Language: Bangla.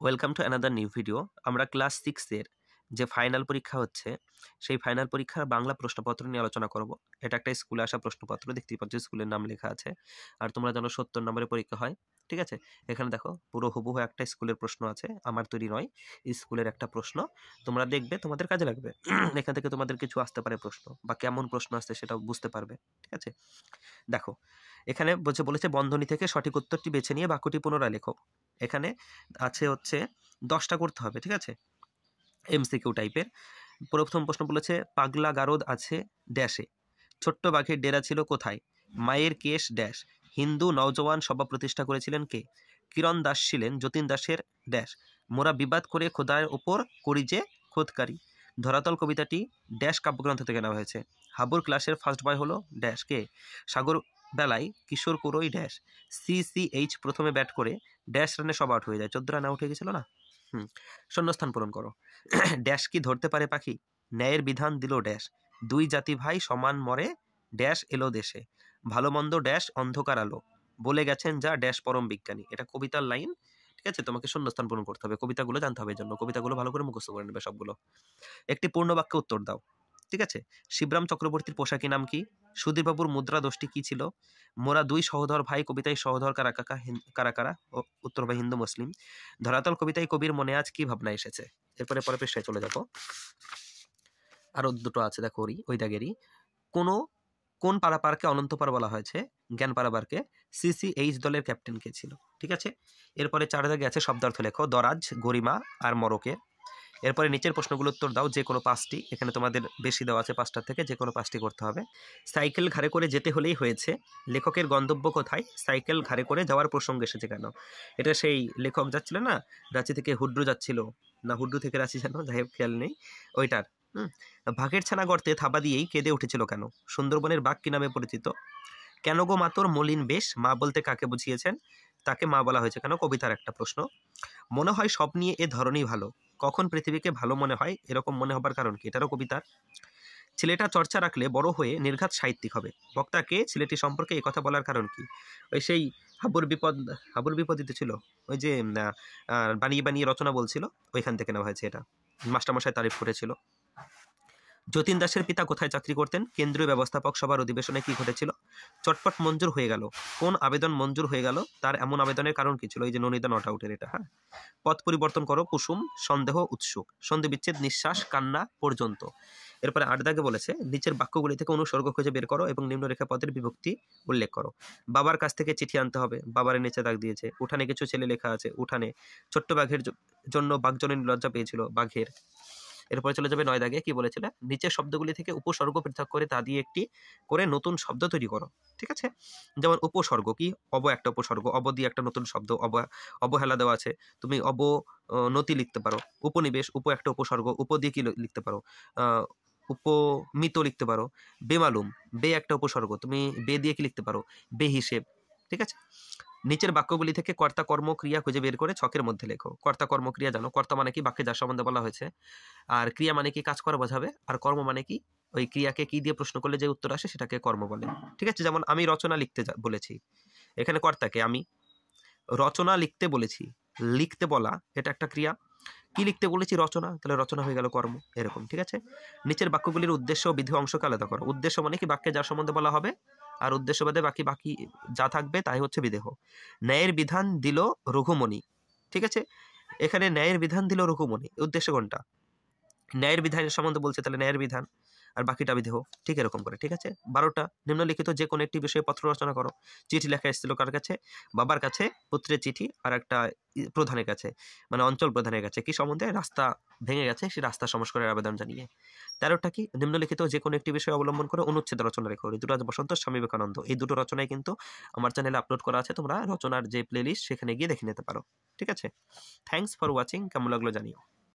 Welcome to another new video. আমরা ক্লাস 6 এর যে ফাইনাল পরীক্ষা হচ্ছে সেই ফাইনাল পরীক্ষার বাংলা প্রশ্নপত্র নিয়ে আলোচনা করব। এটা একটা স্কুলে আসা প্রশ্নপত্র, দেখতেই পাচ্ছ স্কুলের নাম লেখা আছে। আর তোমরা জানো 70 নম্বরের পরীক্ষা হয়, ঠিক আছে। এখানে দেখো পুরো হুবহু একটা স্কুলের প্রশ্ন আছে, আমার তৈরি নয়, স্কুলের একটা প্রশ্ন। তোমরা দেখবে, তোমাদের কাজে লাগবে। এখান থেকে তোমাদের কিছু আসতে পারে প্রশ্ন, বা কেমন প্রশ্ন আসছে সেটাও বুঝতে পারবে, ঠিক আছে। দেখো এখানে বলেছে বন্ধনী থেকে সঠিক উত্তরটি বেছে নিয়ে বাক্যটি পুনরায় লেখো। এখানে আছে হচ্ছে 10টা করতে হবে, ঠিক আছে, এমসিকিউ টাইপের। প্রথম প্রশ্ন বলেছে পাগলা গারদ আছে ড্যাশে, ছোট্ট বাঘের ডেরা ছিল কোথায়, মায়ের কেশ ড্যাশ, হিন্দু নওজওয়ান সভা প্রতিষ্ঠা করেছিলেন কে, কিরণ দাস ছিলেন যতীন দাসের ড্যাশ, মোরা বিবাদ করে খোদার ওপর করি যে খোদকারী, ধরাতল কবিতাটি ড্যাশ কাব্যগ্রন্থ থেকে নেওয়া হয়েছে, হাবুর ক্লাসের ফার্স্ট বয় হলো ড্যাশ কে, সাগর বেলায় কিশোর কুরই ড্যাশ, CCH প্রথমে ব্যাট করে ড্যাশ রানে সব আউট হয়ে যায়, 14 রান আউট হয়ে গেছিল না। শূন্যস্থান পূরণ করো। ড্যাশ কি ধরতে পারে পাখি, ন্যায়ের বিধান দিল ড্যাশ, দুই জাতি ভাই সমান মরে ড্যাশ এলো দেশে, ভালো মন্দ ড্যাশ অন্ধকার আলো, বলে গেছেন যা ড্যাশ পরম বিজ্ঞানী। এটা কবিতার লাইন, ঠিক আছে। তোমাকে শূন্যস্থান পূরণ করতে হবে, কবিতাগুলো জানতে হবে, এই জন্য কবিতাগুলো ভালো করে মুখস্থ করে নেবে সবগুলো। একটি পূর্ণ বাক্যে উত্তর দাও, ঠিক আছে। শিবরাম চক্রবর্তীর পোশাকি নাম কি, সুধীরবাবুর মুদ্রা দোষটি কি ছিল, মোরা দুই সহধর ভাই কবিতায় সহধর কারা কাকা কারা কারা, উত্তর ভাই হিন্দু মুসলিম, ধরাতল কবিতায় কবির মনে আজ কি ভাবনা এসেছে। এরপরে পরে পৃষ্ঠায় চলে যাবো, আরো দুটো আছে দেখো, ওই দাগেরই। কোন পারাপারকে অনন্তপার বলা হয়েছে, জ্ঞান পারাপারকে। CCH দলের ক্যাপ্টেন কে ছিল, ঠিক আছে। এরপরে 4 দাগে আছে শব্দার্থ লেখো, দরাজ, গরিমা আর মরকে। এরপরে নিচের প্রশ্নগুলো উত্তর দাও, যে কোনো 5টি, এখানে তোমাদের বেশি দেওয়া আছে 5টার থেকে, যে কোনো 5টি করতে হবে। সাইকেল ঘাড়ে করে যেতে হলেই হয়েছে, লেখকের গন্তব্য কোথায়, সাইকেল ঘাড়ে করে যাওয়ার প্রসঙ্গ এসেছে কেন। এটা সেই লেখক যাচ্ছিল না, রাঁচি থেকে হুড্রু যাচ্ছিল, না হুড্রু থেকে রাঁচি যেন, যাই হোক খেয়াল নেই ওইটার। ভাগের ছানা গর্তে থাবা দিয়েই কেঁদে উঠেছিল কেন, সুন্দরবনের বাঘ কি নামে পরিচিত, কেন গো মাতর মলিন বেশ, মা বলতে কাকে বুঝিয়েছেন, তাকে মা বলা হয়েছে কেন, কবিতার একটা প্রশ্ন। মনে হয় সব নিয়ে এ ধরনই ভালো, কখন পৃথিবীকে ভালো মনে হয়, এরকম মনে হবার কারণ কি, এটারও কবিতার। ছেলেটা চর্চা রাখলে বড় হয়ে নির্ঘাত সাহিত্যিক হবে, বক্তাকে ছেলেটি সম্পর্কে এই কথা বলার কারণ কি, ওই সেই হাবুর বিপদিত ছিল, ওই যে বানিয়ে বানিয়ে রচনা বলছিল, ওইখান থেকে নেওয়া হয়েছে এটা, মাস্টারমশাই তারিফ করেছিল। যতীন দাসের পিতা কোথায় চাকরি করতেন, কেন্দ্রীয় ব্যবস্থাপক সভার অধিবেশনে কি ঘটেছিল, চটপট মঞ্জুর হয়ে গেল, কোন আবেদন মঞ্জুর হয়ে গেল, তার এমন আবেদনের কারণ কি ছিল, এই যে ননিদা নট আউটের এটা। হ্যাঁ, পথ পরিবর্তন করো, কুসুম, সন্দেহ, উৎসুক, সন্ধি বিচ্ছেদ, নিঃশ্বাস, কান্না পর্যন্ত। এরপরে 8 দাগে বলেছে নিচের বাক্যগুলি থেকে অনুসর্গ খুঁজে বের করো এবং নিম্নরেখা পদের বিভক্তি উল্লেখ করো। বাবার কাছ থেকে চিঠি আনতে হবে, বাবার নিচে দাগ দিয়েছে। উঠানে কিছু ছেলে লেখা আছে, উঠানে ছোট্ট বাঘের জন্য বাঘজননী লজ্জা পেয়েছিল, বাঘের। এরপরে চলে যাবে 9 দাগে, কি বলেছিল, নিচের শব্দগুলি থেকে উপসর্গ পৃথক করে তা দিয়ে একটি করে নতুন শব্দ তৈরি করো, ঠিক আছে। যেমন উপসর্গ কি, একটা উপসর্গ, দিয়ে একটা নতুন শব্দ, অবহেলা দেওয়া আছে, তুমি নতি লিখতে পারো। উপনিবেশ, একটা উপসর্গ, দিয়ে কি লিখতে পারো, উপমিত লিখতে পারো। বেমালুম, একটা উপসর্গ, তুমি দিয়ে কি লিখতে পারো, হিসেব, ঠিক আছে। নিচের বাক্যগুলি থেকে কর্তা কর্ম ক্রিয়া খুঁজে বের করে ছকের মধ্যে লেখো। কর্তা কর্ম ক্রিয়া জানো, কর্তা মানে কি, বাক্যে যার সম্বন্ধে বলা হয়েছে, আর ক্রিয়া মানে কি, কাজ করা বোঝাবে, আর কর্ম মানে কি, ওই ক্রিয়াকে কি দিয়ে প্রশ্ন করলে যে উত্তর আসে সেটাকে কর্ম বলে, ঠিক আছে। যেমন আমি রচনা লিখতে বলেছি, এখানে কর্তাকে আমি, রচনা লিখতে বলেছি, লিখতে বলা এটা একটা ক্রিয়া, কি লিখতে বলেছি, রচনা, তাহলে রচনা হয়ে গেল কর্ম, এরকম, ঠিক আছে। নিচের বাক্যগুলির উদ্দেশ্য ও বিধি অংশকে আলাদা করো। উদ্দেশ্য মানে কি, বাক্যে যার সম্বন্ধে বলা হবে, আর উদ্দেশ্য বাদে বাকি যা থাকবে তাই হচ্ছে বিদেহ। ন্যায়ের বিধান দিল রঘুমণি, ঠিক আছে। এখানে ন্যায়ের বিধান দিল রঘুমণি, উদ্দেশ্য কোনটা, ন্যায়ের বিধানের সম্বন্ধে বলছে, তাহলে ন্যায়ের বিধান, আর বাকিটা বিদেহ, ঠিক এরকম করে, ঠিক আছে। 12টা নিম্নলিখিত যে কোনো একটি বিষয়ে পত্র রচনা করো। চিঠি লেখা এসেছিল কার কাছে, বাবার কাছে, পুত্রের চিঠি, আর একটা প্রধানের কাছে, মানে অঞ্চল প্রধানের কাছে, কি সম্বন্ধে, রাস্তা ভেঙে গেছে, সেই রাস্তা সংস্কারের আবেদন জানিয়ে। 13টা কি, নিম্নলিখিত যে কোনো একটি বিষয় অবলম্বন করে অনুচ্ছেদ রচনা রেখো। ঋতুরাজ বসন্ত, স্বামী বিবেকানন্দ, এই দুটো রচনায় কিন্তু আমার চ্যানেলে আপলোড করা আছে, তোমরা রচনার যে প্লেলিস্ট সেখানে গিয়ে দেখে নিতে পারো, ঠিক আছে। থ্যাঙ্কস ফর ওয়াচিং, কেমন লাগলো জানিও।